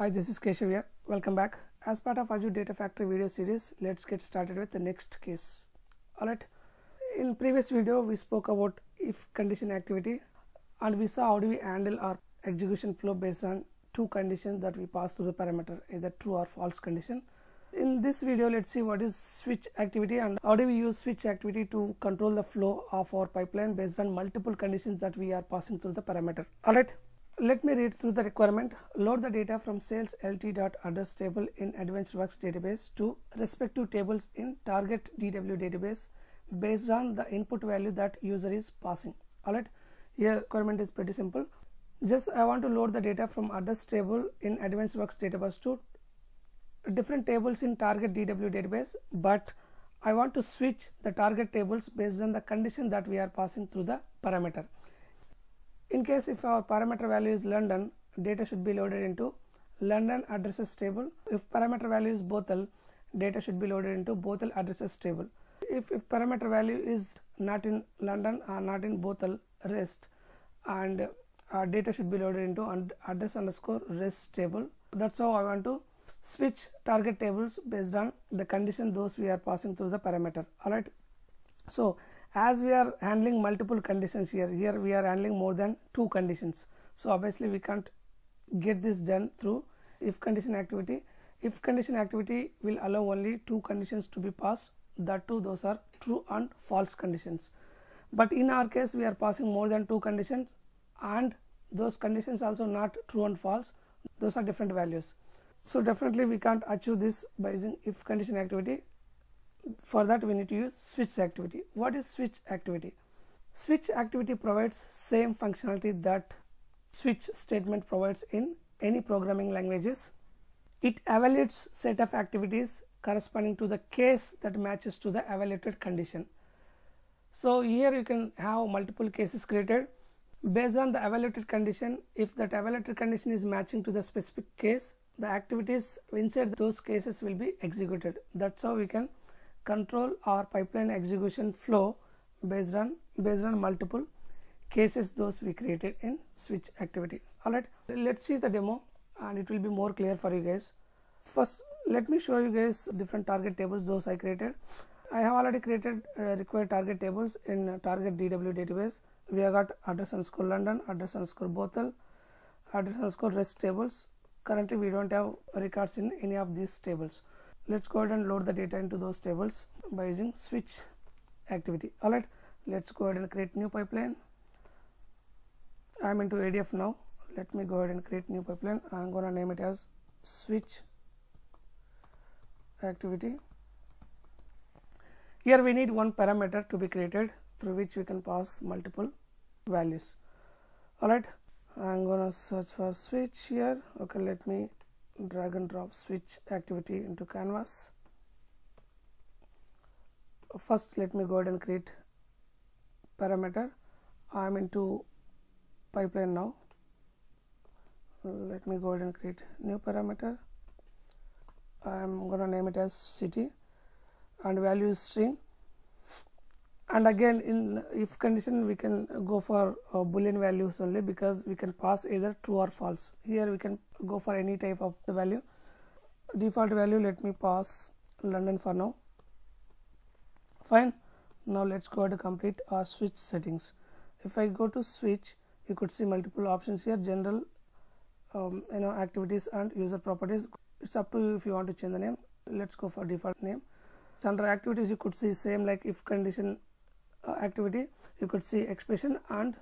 Hi, this is Keshav here. Welcome back. As part of Azure Data Factory video series, let's get started with the next case. Alright, in previous video we spoke about if condition activity and we saw how do we handle our execution flow based on two conditions that we pass through the parameter, either true or false condition. In this video, let's see what is switch activity and how do we use switch activity to control the flow of our pipeline based on multiple conditions that we are passing through the parameter. Alright. Let me read through the requirement. Load the data from sales lt.address table in Advanced Works database to respective tables in target DW database based on the input value that user is passing. Alright, here requirement is pretty simple. Just I want to load the data from address table in Advanced Works database to different tables in target DW database, but I want to switch the target tables based on the condition that we are passing through the parameter. In case if our parameter value is London, data should be loaded into London addresses table. If parameter value is Bothell, data should be loaded into Bothell addresses table. If parameter value is not in London or not in Bothell rest, and data should be loaded into address underscore rest table. That's how I want to switch target tables based on the condition those we are passing through the parameter. Alright, so as we are handling multiple conditions here we are handling more than two conditions, so obviously we can't get this done through if condition activity. If condition activity will allow only two conditions to be passed, that too those are true and false conditions, but in our case we are passing more than two conditions and those conditions also not true and false, those are different values. So definitely we can't achieve this by using if condition activity. For that we need to use switch activity. What is switch activity? Switch activity provides same functionality that switch statement provides in any programming languages. It evaluates set of activities corresponding to the case that matches to the evaluated condition. So here you can have multiple cases created based on the evaluated condition. If that evaluated condition is matching to the specific case, the activities inside those cases will be executed. That's how we can control our pipeline execution flow based on multiple cases those we created in switch activity. Alright, let's see the demo and it will be more clear for you guys. First, let me show you guys different target tables those I created. I have already created required target tables in target DW database. We have got address underscore London, address underscore Bothell, address underscore rest tables. Currently we don't have records in any of these tables. Let's go ahead and load the data into those tables by using switch activity. Alright, let's go ahead and create new pipeline. I'm into ADF now. Let me go ahead and create new pipeline. I'm gonna name it as switch activity. Here we need one parameter to be created through which we can pass multiple values. Alright, I'm gonna search for switch here. Okay, let me drag and drop switch activity into canvas. First let me go ahead and create parameter. I'm into pipeline now. Let me go ahead and create new parameter. I'm gonna name it as city and value is string. And again in if condition we can go for boolean values only, because we can pass either true or false. Here we can go for any type of the value. Default value, let me pass London for now. Fine. Now let's go ahead and complete our switch settings. If I go to switch, you could see multiple options here: general, activities and user properties. It's up to you if you want to change the name. Let's go for default name. Under activities you could see same like if condition activity, you could see expression and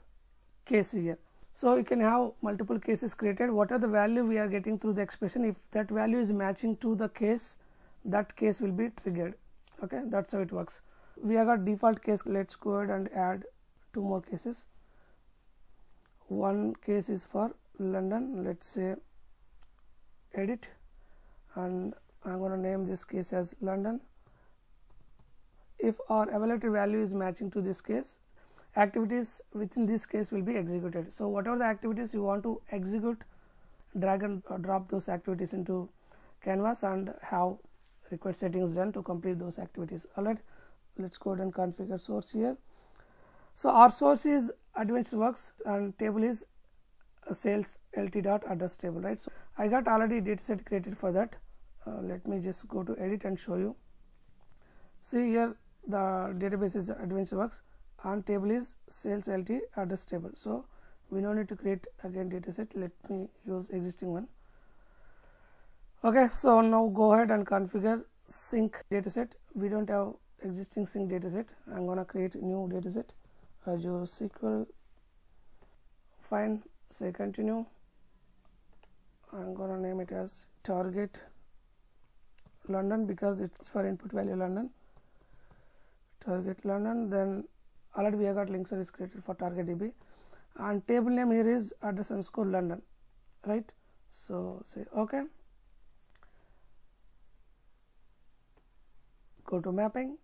case here. So you can have multiple cases created. What are the value we are getting through the expression? If that value is matching to the case, that case will be triggered. Okay, that's how it works. We have got default case. Let's go ahead and add two more cases. One case is for London. Let's say edit, and I'm going to name this case as London. If our evaluated value is matching to this case, activities within this case will be executed. So whatever the activities you want to execute, drag and drop those activities into canvas and have required settings done to complete those activities. Alright, let's go ahead and configure source here. So our source is Advanced Works and table is sales lt dot address table, right? So I got already dataset created for that. Let me just go to edit and show you. See here the database is AdventureWorks and table is sales lt address table. So we no need to create again dataset. Let me use existing one. Okay, so now go ahead and configure sync dataset. We don't have existing sync dataset. I'm gonna create a new dataset, Azure SQL. Fine, say continue. I'm gonna name it as target London because it's for input value London. Target London. Then already we have got link service created for target DB, and table name here is address underscore London, right? So say okay. Go to mapping,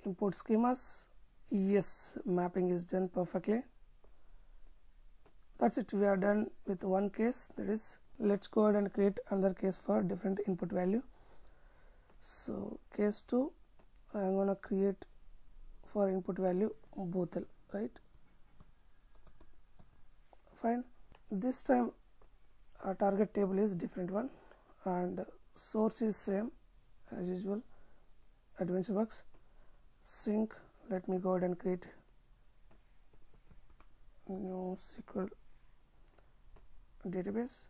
import schemas. Yes, mapping is done perfectly. That's it. We are done with one case. That is, let's go ahead and create another case for different input value. So case 2, I'm gonna create for input value Bothell, right? Fine. This time our target table is different one and source is same as usual, AdventureWorks. Sync. Let me go ahead and create new SQL database.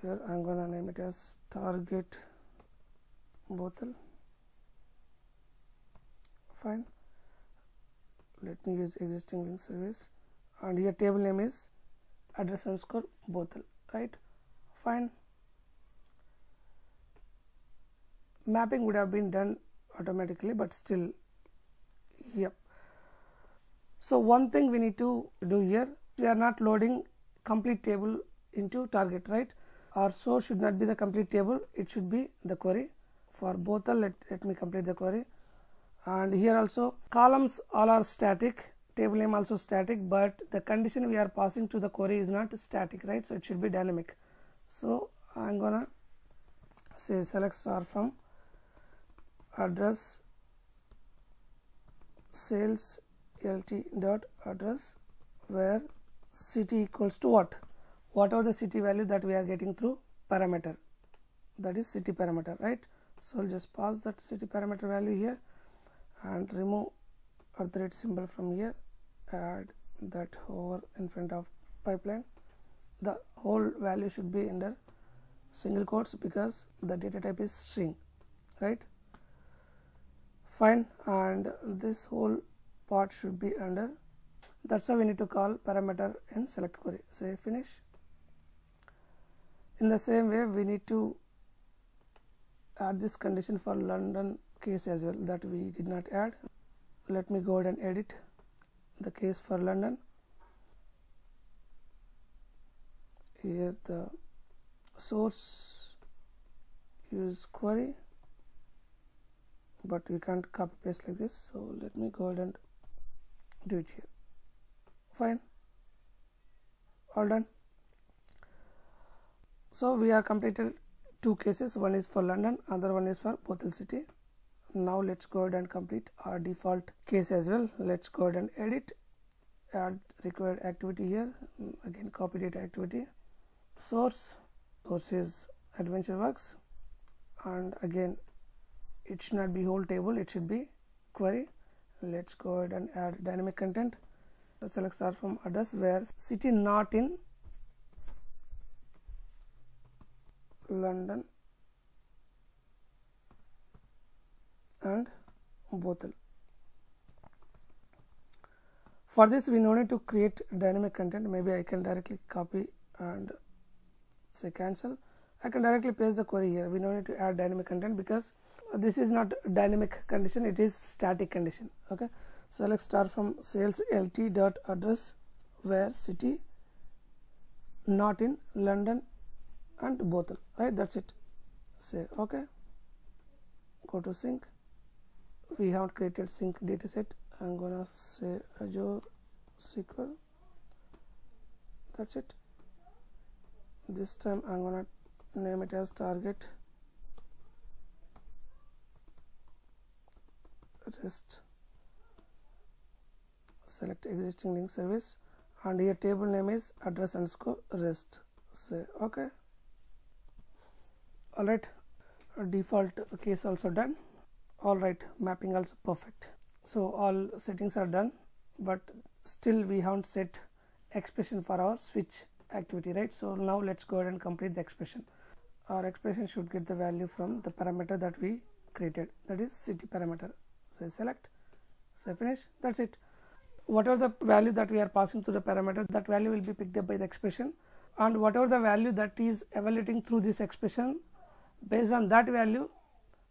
Here I'm gonna name it as target Bothell. Fine. Let me use existing link service, and here table name is address underscore Bothell, right? Fine. Mapping would have been done automatically, but still, yep. So one thing we need to do here, we are not loading complete table into target, right? Our source should not be the complete table, it should be the query. For Bothell, let me complete the query. And here also columns all are static, table name also static, but the condition we are passing to the query is not static, right? So it should be dynamic. So I'm gonna say select star from address sales lt dot address where city equals to what? Whatever the city value that we are getting through parameter, that is city parameter, right? So I'll just pass that city parameter value here and remove @ symbol from here, add that over in front of pipeline. The whole value should be under single quotes because the data type is string, right? Fine, and this whole part should be under. That's how we need to call parameter in select query. Say finish. In the same way, we need to add this condition for London case as well that we did not add. Let me go ahead and edit the case for London. Here the source use query, but we can't copy paste like this, so let me go ahead and do it here. Fine, all done. So we are completed two cases, one is for London, other one is for Bothell city. Now let's go ahead and complete our default case as well. Let's go ahead and edit, add required activity here, again copy data activity, source is AdventureWorks, and again it should not be whole table, it should be query. Let's go ahead and add dynamic content. Let's select start from address where city not in London and Bothell. For this we no need to create dynamic content. Maybe I can directly copy and say cancel. I can directly paste the query here. We no need to add dynamic content because this is not dynamic condition, it is static condition. Okay, so let's start from sales lt dot address where city not in London and Bothell, right? That's it. Say okay, go to sync. We haven't created sync dataset. I'm gonna say Azure SQL. That's it. This time I'm gonna name it as target rest select existing link service, and here table name is address underscore rest. Say okay. Alright, default case also done. Alright, mapping also perfect. So all settings are done, but still we haven't set expression for our switch activity, right? So now let's go ahead and complete the expression. Our expression should get the value from the parameter that we created, that is city parameter. So select, say finish. That's it. Whatever the value that we are passing to the parameter, that value will be picked up by the expression, and whatever the value that is evaluating through this expression, based on that value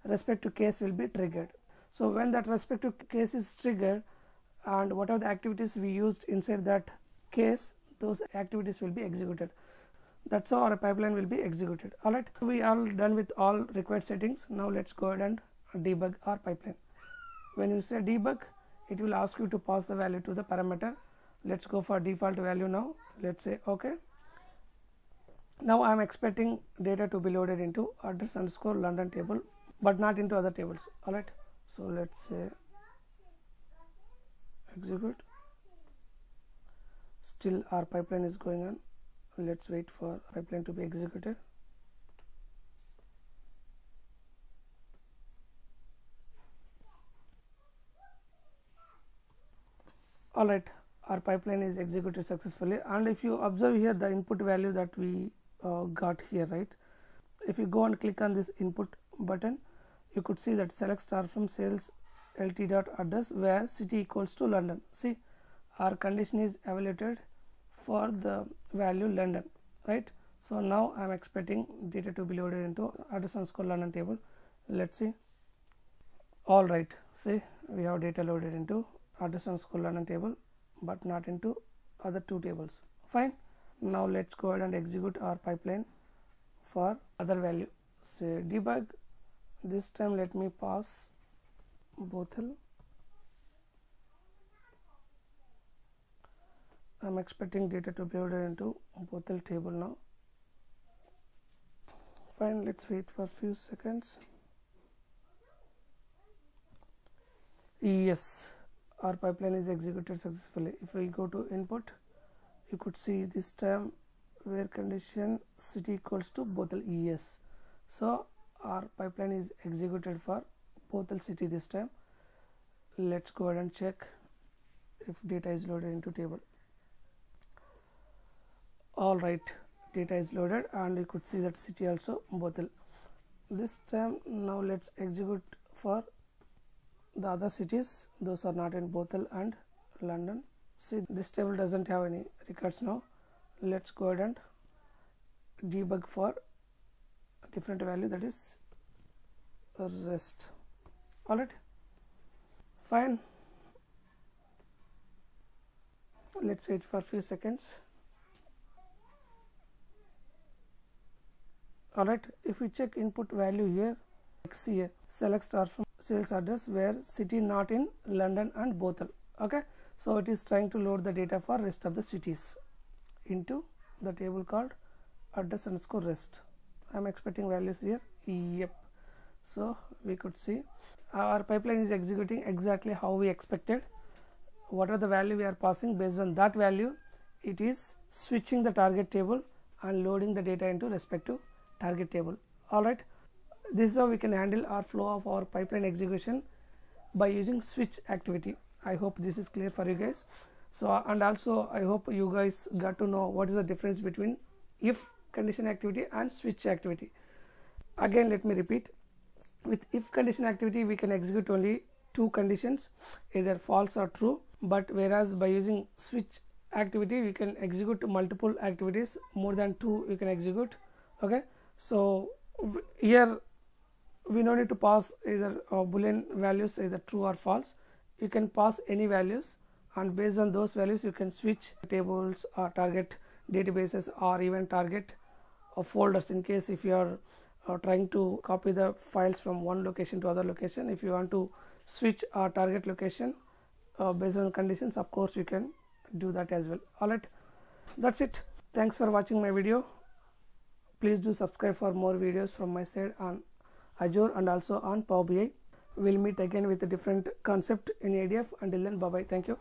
respective case will be triggered. So when that respective case is triggered, and whatever the activities we used inside that case, those activities will be executed. That's how our pipeline will be executed. Alright, we are done with all required settings. Now let's go ahead and debug our pipeline. When you say debug, it will ask you to pass the value to the parameter. Let's go for default value now. Let's say okay. Now I am expecting data to be loaded into address underscore London table, but not into other tables. Alright, so let's say execute. Still our pipeline is going on. Let's wait for pipeline to be executed. Alright, our pipeline is executed successfully, and if you observe here the input value that we got here, right? If you go and click on this input button, you could see that select star from sales lt dot address where city equals to London. See, our condition is evaluated for the value London, right? So now I am expecting data to be loaded into address underscore London table. Let's see. All right, see, we have data loaded into address underscore London table, but not into other two tables. Fine. Now let's go ahead and execute our pipeline for other value. Say debug. This time let me pass Bothell. I'm expecting data to be loaded into Bothell table now. Fine, let's wait for a few seconds. Yes, our pipeline is executed successfully. If we go to input, you could see this time where condition city equals to Bothell. Yes, so our pipeline is executed for Bothell city this time. Let's go ahead and check if data is loaded into table. All right, data is loaded, and you could see that city also Bothell. This time now let's execute for the other cities. Those are not in Bothell and London. See, this table doesn't have any records now. Let's go ahead and debug for a different value, that is rest. Alright, fine. Let's wait for a few seconds. Alright, if we check input value here, here select star from sales address where city not in London and Bothell. Okay, so it is trying to load the data for rest of the cities into the table called address underscore rest. I am expecting values here. Yep, so we could see our pipeline is executing exactly how we expected. Whatever the value we are passing, based on that value it is switching the target table and loading the data into respective target table. Alright, this is how we can handle our flow of our pipeline execution by using switch activity. I hope this is clear for you guys. So, and also I hope you guys got to know what is the difference between if condition activity and switch activity. Again, let me repeat. With if condition activity, we can execute only two conditions, either false or true, but whereas by using switch activity we can execute multiple activities, more than two you can execute. Okay, so here we don't need to pass either boolean values, either true or false. You can pass any values, and based on those values you can switch tables or target databases or even target folders, in case if you are trying to copy the files from one location to other location. If you want to switch our target location based on conditions, of course you can do that as well. Alright, that's it. Thanks for watching my video. Please do subscribe for more videos from my side on Azure and also on Power BI. We'll meet again with a different concept in ADF. Until then, bye bye. Thank you.